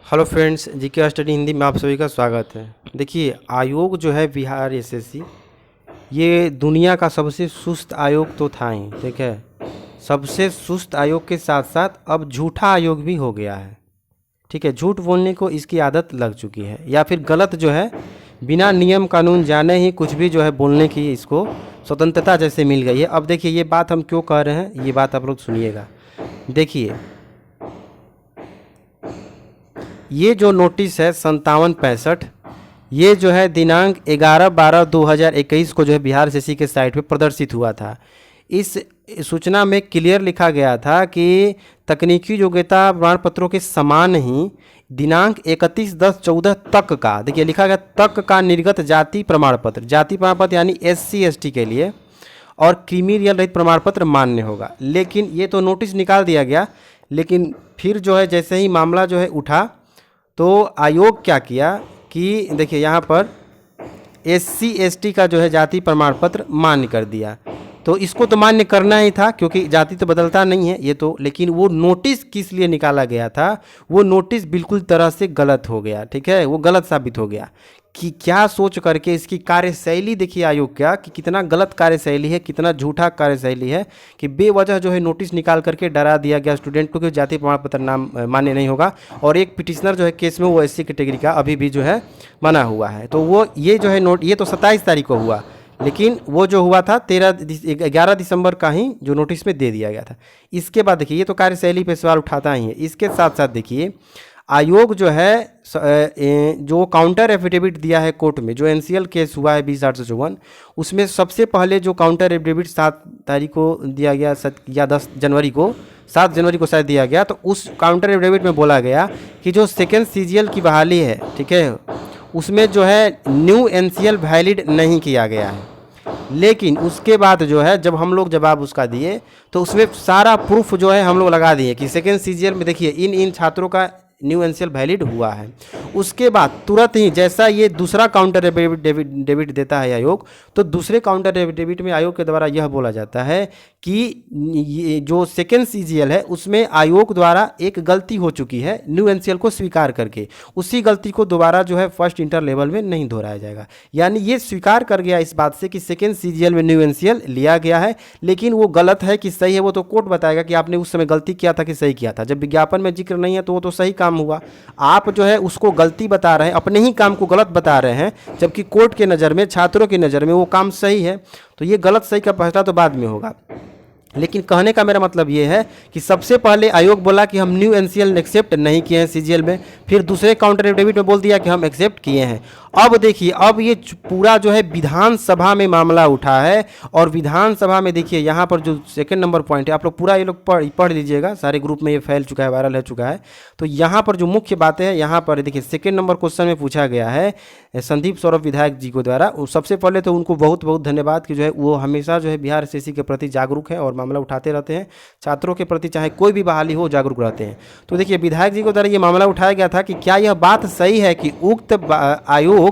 Hello friends, GK study Hindi में आप सभी का स्वागत है। देखिए, आयोग जो है बिहार एसएससी, ये दुनिया का सबसे सुस्त आयोग तो था ही, ठीक है। सबसे सुस्त आयोग के साथ साथ अब झूठा आयोग भी हो गया है, ठीक है। झूठ बोलने को इसकी आदत लग चुकी है, या फिर गलत जो है बिना नियम कानून जाने ही कुछ भी जो है बोलने की इसको स्वतंत्रता जैसे मिल गई है। अब देखिए, ये बात हम क्यों कह रहे हैं, ये बात आप लोग सुनिएगा। देखिए, ये जो नोटिस है 5765, ये जो है दिनांक 11/12/2021 को जो है बिहार एसएससी के साइट पे प्रदर्शित हुआ था। इस सूचना में क्लियर लिखा गया था कि तकनीकी योग्यता प्रमाण पत्रों के समान ही दिनांक 31/10/14 तक का, देखिए लिखा गया तक का निर्गत जाति प्रमाण पत्र यानी SC ST के लिए और क्रीमिलियल रहित प्रमाण पत्र मान्य होगा। लेकिन ये तो नोटिस निकाल दिया गया, लेकिन फिर जो है जैसे ही मामला जो है उठा तो आयोग क्या किया कि देखिए यहाँ पर SC ST का जो है जाति प्रमाण पत्र मान्य कर दिया। तो इसको तो मान्य करना ही था क्योंकि जाति तो बदलता नहीं है ये तो। लेकिन वो नोटिस किस लिए निकाला गया था, वो नोटिस बिल्कुल तरह से गलत हो गया, ठीक है। वो गलत साबित हो गया कि क्या सोच करके इसकी कार्यशैली देखिए आयोग क्या कि कितना गलत कार्यशैली है, कितना झूठा कार्यशैली है कि बेवजह जो है नोटिस निकाल करके डरा दिया गया स्टूडेंट को कि जाति प्रमाण पत्र नाम मान्य नहीं होगा। और एक पिटिशनर जो है केस में वो SC कैटेगरी का अभी भी जो है बना हुआ है। तो वो ये जो है ये तो 27 तारीख को हुआ, लेकिन वो जो हुआ था 11 दिसंबर का ही जो नोटिस में दे दिया गया था। इसके बाद देखिए, ये तो कार्यशैली पे सवाल उठाता ही है। इसके साथ साथ देखिए, आयोग जो है जो काउंटर एफिडेविट दिया है कोर्ट में, जो NCL केस हुआ है 20/854, उसमें सबसे पहले जो काउंटर एफिडेविट 7 तारीख को दिया गया या 10 जनवरी को, 7 जनवरी को शायद दिया गया। तो उस काउंटर एफिडेविट में बोला गया कि जो सेकेंड CGL की बहाली है, ठीक है, उसमें जो है न्यू NCL वैलिड नहीं किया गया है। लेकिन उसके बाद जो है जब हम लोग जवाब उसका दिए तो उसमें सारा प्रूफ जो है हम लोग लगा दिए कि सेकेंड CGL में देखिए इन छात्रों का न्यू NCL वैलिड हुआ है। उसके बाद तुरंत ही जैसा ये दूसरा काउंटर एफिडेविट देता है आयोग, तो दूसरे काउंटर एफिडेविट में आयोग के द्वारा यह बोला जाता है कि ये जो सेकेंड CGL है उसमें आयोग द्वारा एक गलती हो चुकी है, न्यू NCL को स्वीकार करके उसी गलती को दोबारा जो है फर्स्ट इंटर लेवल में नहीं दोहराया जाएगा। यानी ये स्वीकार कर गया इस बात से कि सेकेंड CGL में न्यू NCL लिया गया है, लेकिन वो गलत है कि सही है वो तो कोर्ट बताएगा कि आपने उस समय गलती किया था कि सही किया था। जब विज्ञापन में जिक्र नहीं है तो वो तो सही काम हुआ। आप जो है उसको गलती बता रहे हैं, अपने ही काम को गलत बता रहे हैं, जबकि कोर्ट के नज़र में, छात्रों की नज़र में वो काम सही है। तो ये गलत सही का फैसला तो बाद में होगा। लेकिन कहने का मेरा मतलब ये है कि सबसे पहले आयोग बोला कि हम न्यू NCL एक्सेप्ट नहीं किए हैं CGL में, फिर दूसरे काउंटर एफिडेविट में बोल दिया कि हम एक्सेप्ट किए हैं। अब देखिए, अब ये पूरा जो है विधानसभा में मामला उठा है और विधानसभा में देखिए यहाँ पर जो सेकंड नंबर पॉइंट है, आप लोग पूरा ये लोग पढ़ लीजिएगा, सारे ग्रुप में ये फैल चुका है, वायरल हो चुका है। तो यहाँ पर जो मुख्य बातें हैं, यहाँ पर देखिए सेकेंड नंबर क्वेश्चन में पूछा गया है संदीप सौरभ विधायक जी को द्वारा। सबसे पहले तो उनको बहुत बहुत धन्यवाद कि जो है वो हमेशा जो है बिहार SSC के प्रति जागरूक है और मामला उठाते रहते हैं, छात्रों के प्रति चाहे कोई भी बहाली हो जागरूक रहते हैं। तो देखिए, विधायक जी को द्वारा ये मामला उठाया गया था कि क्या यह बात सही है कि उक्त आयोग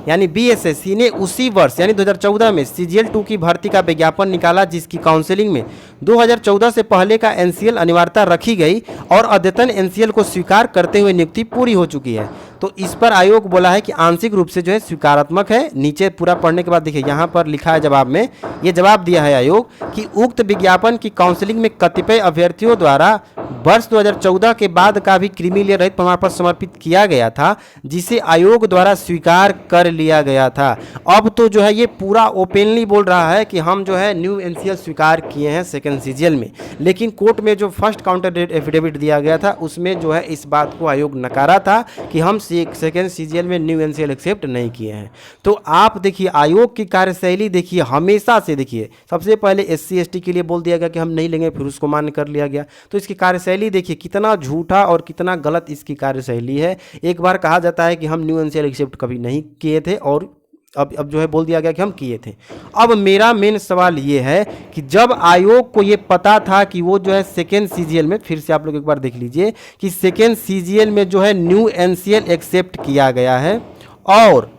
यानी BSSC ने उसी वर्ष यानी 2014 में CGL 2 की भर्ती का विज्ञापन निकाला जिसकी काउंसिलिंग में 2014 से पहले का NCL अनिवार्यता रखी गई और अद्यतन NCL को स्वीकार करते हुए नियुक्ति पूरी हो चुकी है। तो इस पर आयोग बोला है कि आंशिक रूप से जो है स्वीकारात्मक है। नीचे पूरा पढ़ने के बाद देखिए यहाँ पर लिखा है जवाब में, ये जवाब दिया है आयोग कि उक्त विज्ञापन की काउंसिलिंग में कतिपय अभ्यर्थियों द्वारा वर्ष 2014 के बाद का भी क्रीमिलियर रहित प्रमाण पत्र समर्पित किया गया था, जिसे आयोग द्वारा स्वीकार कर लिया गया था। अब तो जो है ये पूरा ओपनली बोल रहा है कि हम जो है न्यू NCL स्वीकार किए हैं सेकेंड CGL में। लेकिन कोर्ट में जो फर्स्ट काउंटर एफिडेविट दिया गया था उसमें जो है इस बात को आयोग नकारा था कि हम सेकेंड CGL में न्यू NCL एक्सेप्ट नहीं किए हैं। तो आप देखिए आयोग की कार्यशैली देखिए, हमेशा से देखिए सबसे पहले SC ST के लिए बोल दिया गया कि हम नहीं लेंगे, फिर उसको मान्य कर लिया गया। तो इसकी कार्यशैली देखिए कितना झूठा और कितना गलत इसकी कार्यशैली है। एक बार कहा जाता है कि हम न्यू NCL एक्सेप्ट कभी नहीं किए थे और अब जो है बोल दिया गया कि हम किए थे। अब मेरा मेन सवाल ये है कि जब आयोग को ये पता था कि वो जो है सेकेंड CGL में, फिर से आप लोग एक बार देख लीजिए कि सेकेंड CGL में जो है न्यू NCL एक्सेप्ट किया गया है और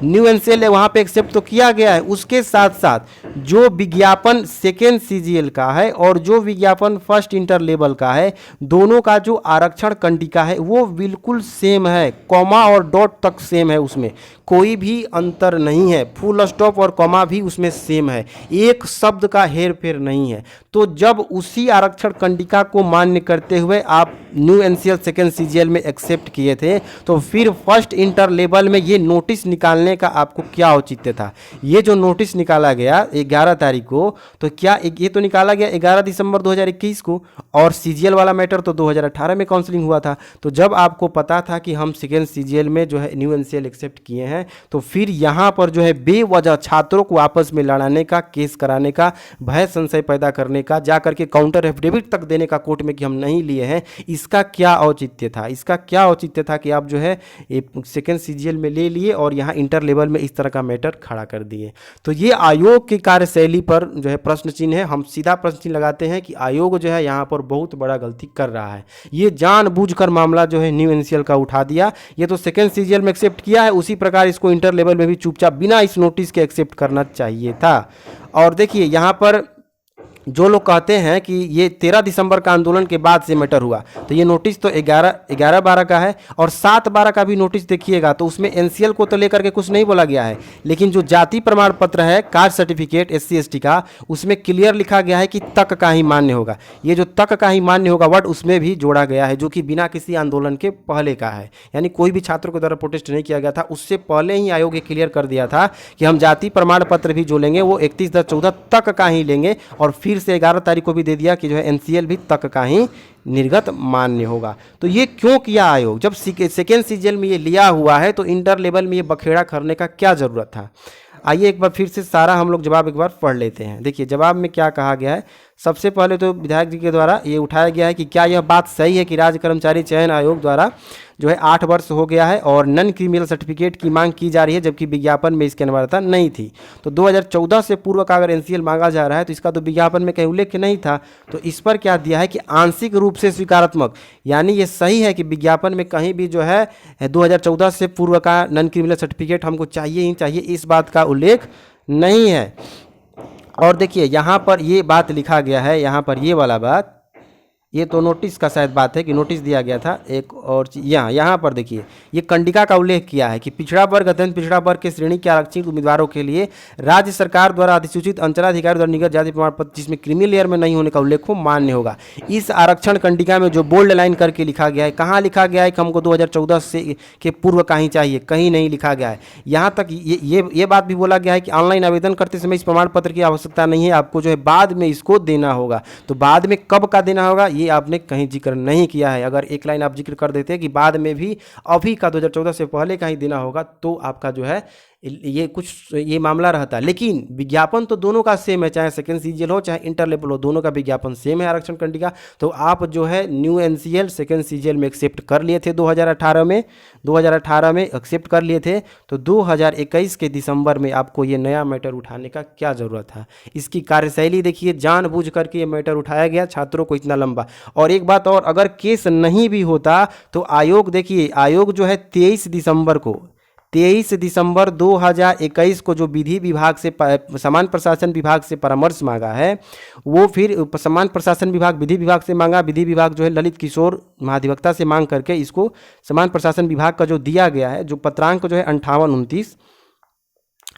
न्यू एनसीएल है वहाँ पे एक्सेप्ट तो किया गया है, उसके साथ साथ जो विज्ञापन सेकेंड सीजीएल का है और जो विज्ञापन फर्स्ट इंटर लेवल का है, दोनों का जो आरक्षण कंडिका है वो बिल्कुल सेम है, कॉमा और डॉट तक सेम है, उसमें कोई भी अंतर नहीं है, फुल स्टॉप और कॉमा भी उसमें सेम है, एक शब्द का हेर फेर नहीं है। तो जब उसी आरक्षण कंडिका को मान्य करते हुए आप न्यू एनसीएल सेकेंड सीजीएल में एक्सेप्ट किए थे, तो फिर फर्स्ट इंटर लेवल में ये नोटिस निकालने का आपको क्या औचित्य था? ये जो नोटिस निकाला गया 11 तारीख को, तो क्या ये तो निकाला गया 11 दिसंबर 2021 को, और सीजीएल वाला मैटर तो 2018 में काउंसलिंग हुआ था। तो जब आपको पता था कि हम सेकेंड सीजीएल में जो है न्यू एनसीएल एक्सेप्ट किए हैं, तो फिर यहाँ पर जो है बेवजह छात्रों को आपस में लड़ाने का, केस कराने का, भय संशय पैदा करने का, जा करके काउंटर एफिडेविट तक देने का कोर्ट में कि हम नहीं लिए हैं, इसका क्या औचित्य था? इसका क्या औचित्य था कि आप जो है सेकेंड सीजीएल में ले लिए और यहाँ इंटर लेवल में इस तरह का मैटर खड़ा कर दिए? तो ये आयोग की कार्यशैली पर जो है प्रश्न चिन्ह है। हम सीधा प्रश्न चिन्ह लगाते हैं कि आयोग जो है यहाँ पर बहुत बड़ा गलती कर रहा है। ये जानबूझकर मामला जो है न्यू एनसीएल का उठा दिया। ये तो सेकेंड सीजीएल में एक्सेप्ट किया है, उसी प्रकार इसको इंटर लेवल में भी चुपचाप बिना इस नोटिस के एक्सेप्ट करना चाहिए था। और देखिए यहाँ पर जो लोग कहते हैं कि ये 13 दिसंबर का आंदोलन के बाद से मैटर हुआ, तो ये नोटिस तो 11/12 का है, और 7/12 का भी नोटिस देखिएगा तो उसमें एनसीएल को तो लेकर के कुछ नहीं बोला गया है, लेकिन जो जाति प्रमाण पत्र है, कास्ट सर्टिफिकेट SC ST का, उसमें क्लियर लिखा गया है कि तक का ही मान्य होगा। ये जो तक का ही मान्य होगा वर्ड उसमें भी जोड़ा गया है, जो कि बिना किसी आंदोलन के पहले का है, यानी कोई भी छात्रों के द्वारा प्रोटेस्ट नहीं किया गया था। उससे पहले ही आयोग ये क्लियर कर दिया था कि हम जाति प्रमाण पत्र भी जो लेंगे वो 31/14 तक का ही लेंगे, और फिर से 11 तारीख को भी दे दिया कि जो है एनसीएल भी तक का ही निर्गत मान्य होगा। तो ये क्यों किया आयोग? जब सेकेंड सीजीएल में ये लिया हुआ है तो इंटर लेवल में ये बखेड़ा करने का क्या ज़रूरत था? आइए एक बार फिर से सारा हम लोग जवाब एक बार पढ़ लेते हैं। देखिए जवाब में क्या कहा गया है। सबसे पहले तो विधायक जी के द्वारा ये उठाया गया है कि क्या यह बात सही है कि राज्य कर्मचारी चयन आयोग द्वारा जो है 8 वर्ष हो गया है और नॉन क्रिमिनल सर्टिफिकेट की मांग की जा रही है, जबकि विज्ञापन में इसकी अनिवार्यता नहीं थी। तो 2014 से पूर्व का अगर एनसीएल मांगा जा रहा है तो इसका तो विज्ञापन में कहीं उल्लेख नहीं था। तो इस पर क्या दिया है कि आंशिक रूप से स्वीकारात्मक, यानी ये सही है कि विज्ञापन में कहीं भी जो है 2014 से पूर्व का नॉन क्रिमिनल सर्टिफिकेट हमको चाहिए ही चाहिए, इस बात का उल्लेख नहीं है। और देखिए यहाँ पर ये बात लिखा गया है, यहाँ पर ये वाला बात, ये तो नोटिस का शायद बात है कि नोटिस दिया गया था। एक और यहाँ पर देखिए ये कंडिका का उल्लेख किया है कि पिछड़ा वर्ग अत्यंत पिछड़ा वर्ग के श्रेणी के आरक्षित उम्मीदवारों के लिए राज्य सरकार द्वारा अधिसूचित अंचलाधिकारी द्वारा निर्गत जाति प्रमाण पत्र जिसमें क्रीमी लेयर में नहीं होने का उल्लेख हो मान्य होगा। इस आरक्षण कंडिका में जो बोल्ड लाइन करके लिखा गया है, कहाँ लिखा गया है कि हमको 2014 से के पूर्व का ही चाहिए? कहीं नहीं लिखा गया है। यहाँ तक ये बात भी बोला गया है कि ऑनलाइन आवेदन करते समय इस प्रमाण पत्र की आवश्यकता नहीं है, आपको जो है बाद में इसको देना होगा। तो बाद में कब का देना होगा ये आपने कहीं जिक्र नहीं किया है। अगर एक लाइन आप जिक्र कर देते हैं कि बाद में भी अभी का 2014 से पहले का ही देना होगा तो आपका जो है ये मामला रहता है। लेकिन विज्ञापन तो दोनों का सेम है, चाहे सेकेंड सीजीएल हो चाहे इंटर लेवल हो, दोनों का विज्ञापन सेम है आरक्षण कंडिका। तो आप जो है न्यू एनसीएल सेकेंड सीजीएल में एक्सेप्ट कर लिए थे 2018 में एक्सेप्ट कर लिए थे, तो 2021 के दिसंबर में आपको ये नया मैटर उठाने का क्या ज़रूरत था? इसकी कार्यशैली देखिए, जानबूझ करके ये मैटर उठाया गया छात्रों को इतना लंबा। और एक बात और, अगर केस नहीं भी होता तो आयोग देखिए, आयोग जो है 23 दिसंबर 2021 को जो विधि विभाग से समान प्रशासन विभाग से परामर्श मांगा है, वो फिर समान प्रशासन विभाग विधि विभाग से मांगा। विधि विभाग जो है ललित किशोर महाधिवक्ता से मांग करके इसको समान प्रशासन विभाग का जो दिया गया है, जो पत्रांक जो है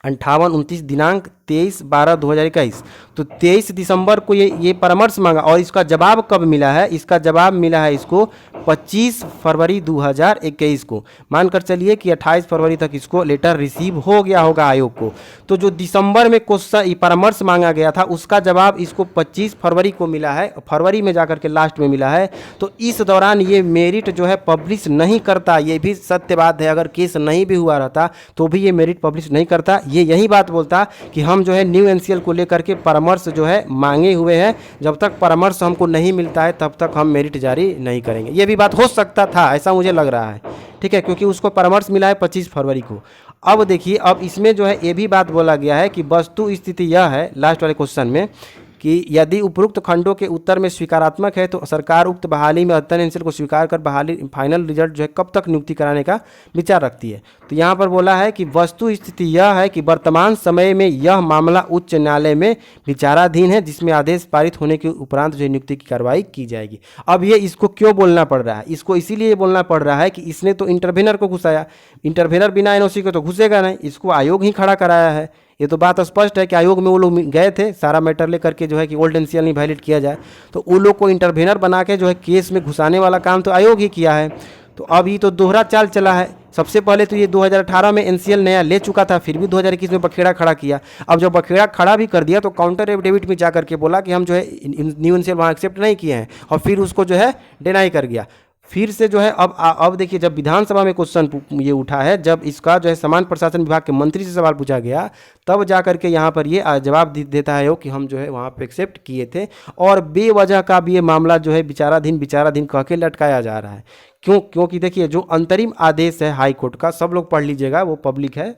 58-29 दिनांक 23/12/2021, तो 23 दिसंबर को ये परामर्श मांगा। और इसका जवाब कब मिला है? इसका जवाब मिला है इसको 25 फरवरी 2021 को। मानकर चलिए कि 28 फरवरी तक इसको लेटर रिसीव हो गया होगा आयोग को। तो जो दिसंबर में क्वेश्चन परामर्श मांगा गया था उसका जवाब इसको 25 फरवरी को मिला है, फरवरी में जाकर के लास्ट में मिला है। तो इस दौरान ये मेरिट जो है पब्लिश नहीं करता, ये भी सत्य बात है। अगर केस नहीं भी हुआ रहता तो भी ये मेरिट पब्लिश नहीं करता। ये यही बात बोलता कि हम जो है न्यू एनसीएल को लेकर के परामर्श जो है मांगे हुए हैं, जब तक परामर्श हमको नहीं मिलता है तब तक हम मेरिट जारी नहीं करेंगे। ये भी बात हो सकता था, ऐसा मुझे लग रहा है, ठीक है, क्योंकि उसको परामर्श मिला है 25 फरवरी को। अब देखिए, अब इसमें जो है ये भी बात बोला गया है कि वस्तु स्थिति यह है लास्ट वाले क्वेश्चन में कि यदि उपरोक्त खंडों के उत्तर में स्वीकारात्मक है तो सरकार उक्त बहाली में अध्ययन एनसीएल को स्वीकार कर बहाली फाइनल रिजल्ट जो है कब तक नियुक्ति कराने का विचार रखती है। तो यहाँ पर बोला है कि वस्तु स्थिति यह है कि वर्तमान समय में यह मामला उच्च न्यायालय में विचाराधीन है, जिसमें आदेश पारित होने के उपरांत जो नियुक्ति की कार्रवाई की जाएगी। अब ये इसको क्यों बोलना पड़ रहा है? इसको इसीलिए बोलना पड़ रहा है कि इसने तो इंटरवेनर को घुसाया, इंटरवेनर बिना एनओसी के तो घुसेगा नहीं, इसको आयोग ही खड़ा कराया है। ये तो बात स्पष्ट है कि आयोग में वो लोग गए थे सारा मैटर लेकर के जो है कि ओल्ड एनसीएल नहीं वायलेट किया जाए, तो वो लोग को इंटरवेनर बना के जो है केस में घुसाने वाला काम तो आयोग ही किया है। तो अब ये तो दोहरा चाल चला है। सबसे पहले तो ये 2018 में एनसीएल नया ले चुका था, फिर भी 2021 में बखेड़ा खड़ा किया। अब जब बखेड़ा खड़ा भी कर दिया तो काउंटर एफिडेविट में जा करके बोला कि हम जो है न्यू एनसीएल वहाँ एक्सेप्ट नहीं किए हैं, और फिर उसको जो है डिनाई कर गया। फिर से जो है अब देखिए, जब विधानसभा में क्वेश्चन ये उठा है, जब इसका जो है समान प्रशासन विभाग के मंत्री से सवाल पूछा गया, तब जा करके यहाँ पर ये जवाब देता है कि हम जो है वहाँ पे एक्सेप्ट किए थे, और बेवजह का भी ये मामला जो है विचाराधीन कह के लटकाया जा रहा है। क्योंकि देखिए, जो अंतरिम आदेश है हाई कोर्ट का, सब लोग पढ़ लीजिएगा, वो पब्लिक है,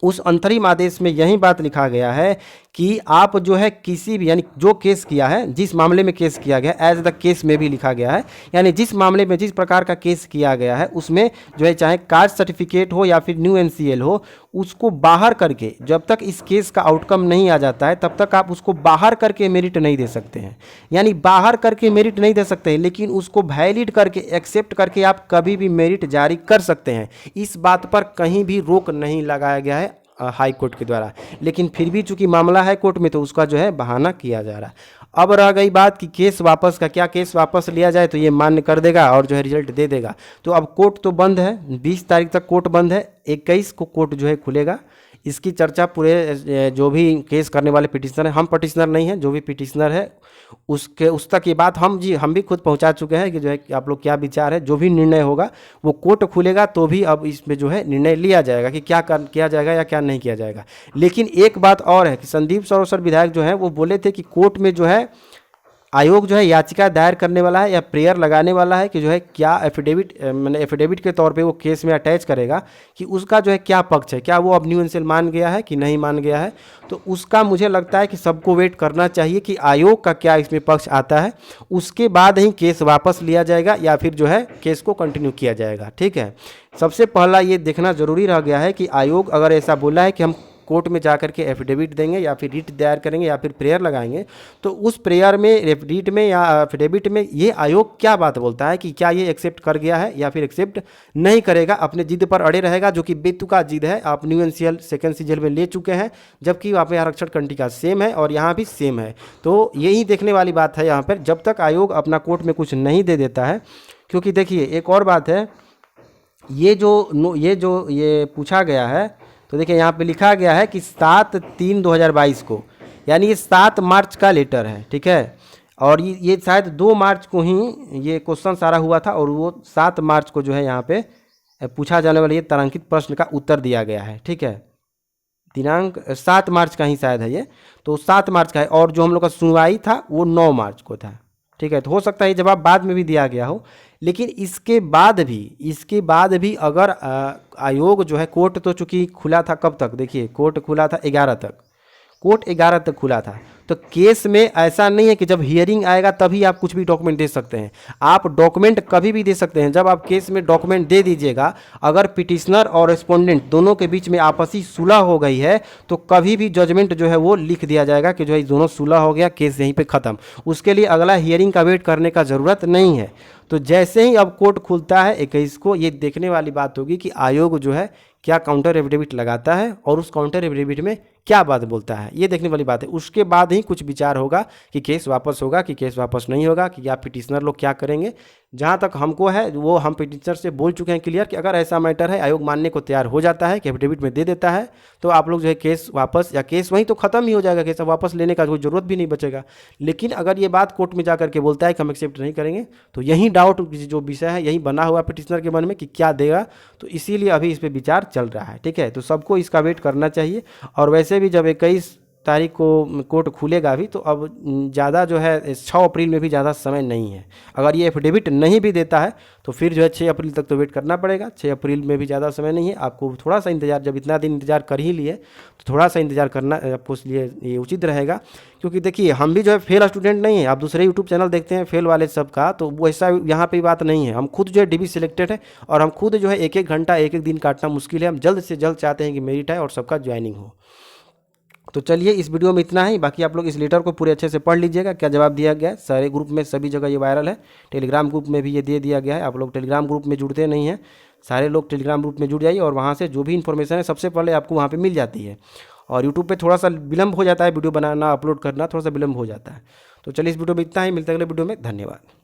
उस अंतरिम आदेश में यही बात लिखा गया है कि आप जो है किसी भी, यानी जो केस किया है, जिस मामले में केस किया गया, एज द केस में भी लिखा गया है, यानी जिस मामले में जिस प्रकार का केस किया गया है उसमें जो है चाहे कास्ट सर्टिफिकेट हो या फिर न्यू एनसीएल हो, उसको बाहर करके, जब तक इस केस का आउटकम नहीं आ जाता है तब तक आप उसको बाहर करके मेरिट नहीं दे सकते हैं। यानी बाहर करके मेरिट नहीं दे सकते हैं, लेकिन उसको वैलिड करके एक्सेप्ट करके आप कभी भी मेरिट जारी कर सकते हैं। इस बात पर कहीं भी रोक नहीं लगाया गया है हाई कोर्ट के द्वारा, लेकिन फिर भी चूंकि मामला है कोर्ट में तो उसका जो है बहाना किया जा रहा है। अब रह गई बात कि केस वापस का, क्या केस वापस लिया जाए तो ये मान्य कर देगा और जो है रिजल्ट दे देगा। तो अब कोर्ट तो बंद है, 20 तारीख तक कोर्ट बंद है, 21 को कोर्ट जो है खुलेगा। इसकी चर्चा पूरे जो भी केस करने वाले पिटिशनर हैं, हम पिटिशनर नहीं हैं, जो भी पिटिशनर है उस तक ये बात हम भी खुद पहुंचा चुके हैं कि जो है कि आप लोग क्या विचार है। जो भी निर्णय होगा वो कोर्ट खुलेगा तो भी अब इसमें जो है निर्णय लिया जाएगा कि क्या किया जाएगा या क्या नहीं किया जाएगा। लेकिन एक बात और है कि संदीप सरोसर विधायक जो है वो बोले थे कि कोर्ट में जो है आयोग जो है याचिका दायर करने वाला है या प्रेयर लगाने वाला है कि जो है क्या एफिडेविट, मैंने एफिडेविट के तौर पे वो केस में अटैच करेगा कि उसका जो है क्या पक्ष है, क्या वो अब न्यू एनसीएल मान गया है कि नहीं मान गया है। तो उसका मुझे लगता है कि सबको वेट करना चाहिए कि आयोग का क्या इसमें पक्ष आता है, उसके बाद ही केस वापस लिया जाएगा या फिर जो है केस को कंटिन्यू किया जाएगा। ठीक है, सबसे पहला ये देखना जरूरी रह गया है कि आयोग अगर ऐसा बोला है कि हम कोर्ट में जाकर के एफिडेविट देंगे या फिर रिट दायर करेंगे या फिर प्रेयर लगाएंगे, तो उस प्रेयर में, रिट में या एफिडेविट में ये आयोग क्या बात बोलता है कि क्या ये एक्सेप्ट कर गया है या फिर एक्सेप्ट नहीं करेगा। अपने जिद पर अड़े रहेगा, जो कि बेतुका जिद है। आप न्यू एनसीएल सेकेंड सीजन में ले चुके हैं, जबकि वहाँ पे आरक्षण कंटिका सेम है और यहाँ भी सेम है। तो यही देखने वाली बात है यहाँ पर, जब तक आयोग अपना कोर्ट में कुछ नहीं दे देता है। क्योंकि देखिए एक और बात है, ये पूछा गया है, तो देखिए यहाँ पे लिखा गया है कि 7/3/2022 को, यानी ये 7 मार्च का लेटर है। ठीक है, और ये शायद 2 मार्च को ही ये क्वेश्चन सारा हुआ था, और वो 7 मार्च को जो है यहाँ पे पूछा जाने वाले ये तारांकित प्रश्न का उत्तर दिया गया है। ठीक है, दिनांक 7 मार्च का ही शायद है ये, तो 7 मार्च का है, और जो हम लोग का सुनवाई था वो 9 मार्च को था। ठीक है, तो हो सकता है ये जवाब बाद में भी दिया गया हो, लेकिन इसके बाद भी अगर आयोग जो है, कोर्ट तो चूंकि खुला था कब तक, देखिए कोर्ट खुला था 11 तक, कोर्ट 11 तक खुला था। तो केस में ऐसा नहीं है कि जब हियरिंग आएगा तभी आप कुछ भी डॉक्यूमेंट दे सकते हैं। आप डॉक्यूमेंट कभी भी दे सकते हैं। जब आप केस में डॉक्यूमेंट दे दीजिएगा, अगर पिटिशनर और रिस्पोंडेंट दोनों के बीच में आपसी सुलह हो गई है तो कभी भी जजमेंट जो है वो लिख दिया जाएगा कि जो है दोनों सुलह हो गया, केस यहीं पे ख़त्म। उसके लिए अगला हियरिंग का वेट करने का ज़रूरत नहीं है। तो जैसे ही अब कोर्ट खुलता है 21 को, ये देखने वाली बात होगी कि आयोग जो है क्या काउंटर एफिडेविट लगाता है और उस काउंटर एफिडेविट में क्या बात बोलता है, ये देखने वाली बात है। उसके बाद ही कुछ विचार होगा कि केस वापस होगा कि केस वापस नहीं होगा, कि या पिटिशनर लोग क्या करेंगे। जहाँ तक हमको है वो हम पिटिशनर से बोल चुके हैं क्लियर कि अगर ऐसा मैटर है, आयोग मानने को तैयार हो जाता है कि एफिडेविट में दे देता है, तो आप लोग जो है केस वापस, या केस वहीं तो ख़त्म ही हो जाएगा, केस वापस लेने का कोई ज़रूरत भी नहीं बचेगा। लेकिन अगर ये बात कोर्ट में जा करके बोलता है कि हम एक्सेप्ट नहीं करेंगे, तो यही डाउट जो विषय है यही बना हुआ पिटिशनर के मन में कि क्या देगा। तो इसीलिए अभी इस पर विचार चल रहा है। ठीक है, तो सबको इसका वेट करना चाहिए। और वैसे भी जब 21 तारीख को कोर्ट खुलेगा भी, तो अब ज़्यादा जो है 6 अप्रैल में भी ज़्यादा समय नहीं है। अगर ये एफिडेविट नहीं भी देता है तो फिर जो है 6 अप्रैल तक तो वेट करना पड़ेगा। 6 अप्रैल में भी ज़्यादा समय नहीं है, आपको थोड़ा सा इंतज़ार, जब इतना दिन इंतज़ार कर ही लिए तो थोड़ा सा इंतज़ार करना आपको इसलिए ये उचित रहेगा। क्योंकि देखिए हम भी जो है फेल स्टूडेंट नहीं है, आप दूसरे यूट्यूब चैनल देखते हैं फेल वाले सब का, तो वो ऐसा यहाँ पे बात नहीं है। हम खुद जो है DB सिलेक्टेड है और हम खुद जो है एक एक घंटा एक एक दिन काटना मुश्किल है। हम जल्द से जल्द चाहते हैं कि मेरिट आए और सबका ज्वाइनिंग हो। तो चलिए इस वीडियो में इतना ही। बाकी आप लोग इस लेटर को पूरे अच्छे से पढ़ लीजिएगा, क्या जवाब दिया गया है। सारे ग्रुप में सभी जगह ये वायरल है, टेलीग्राम ग्रुप में भी ये दे दिया गया है। आप लोग टेलीग्राम ग्रुप में जुड़ते नहीं हैं, सारे लोग टेलीग्राम ग्रुप में जुड़ जाइए और वहाँ से जो भी इन्फॉर्मेशन है सबसे पहले आपको वहाँ पे मिल जाती है। और यूट्यूब पे थोड़ा सा विलम्ब हो जाता है, वीडियो बनाना अपलोड करना थोड़ा सा विलम्ब हो जाता है। तो चलिए इस वीडियो में इतना ही, मिलते हैं अगले वीडियो में। धन्यवाद।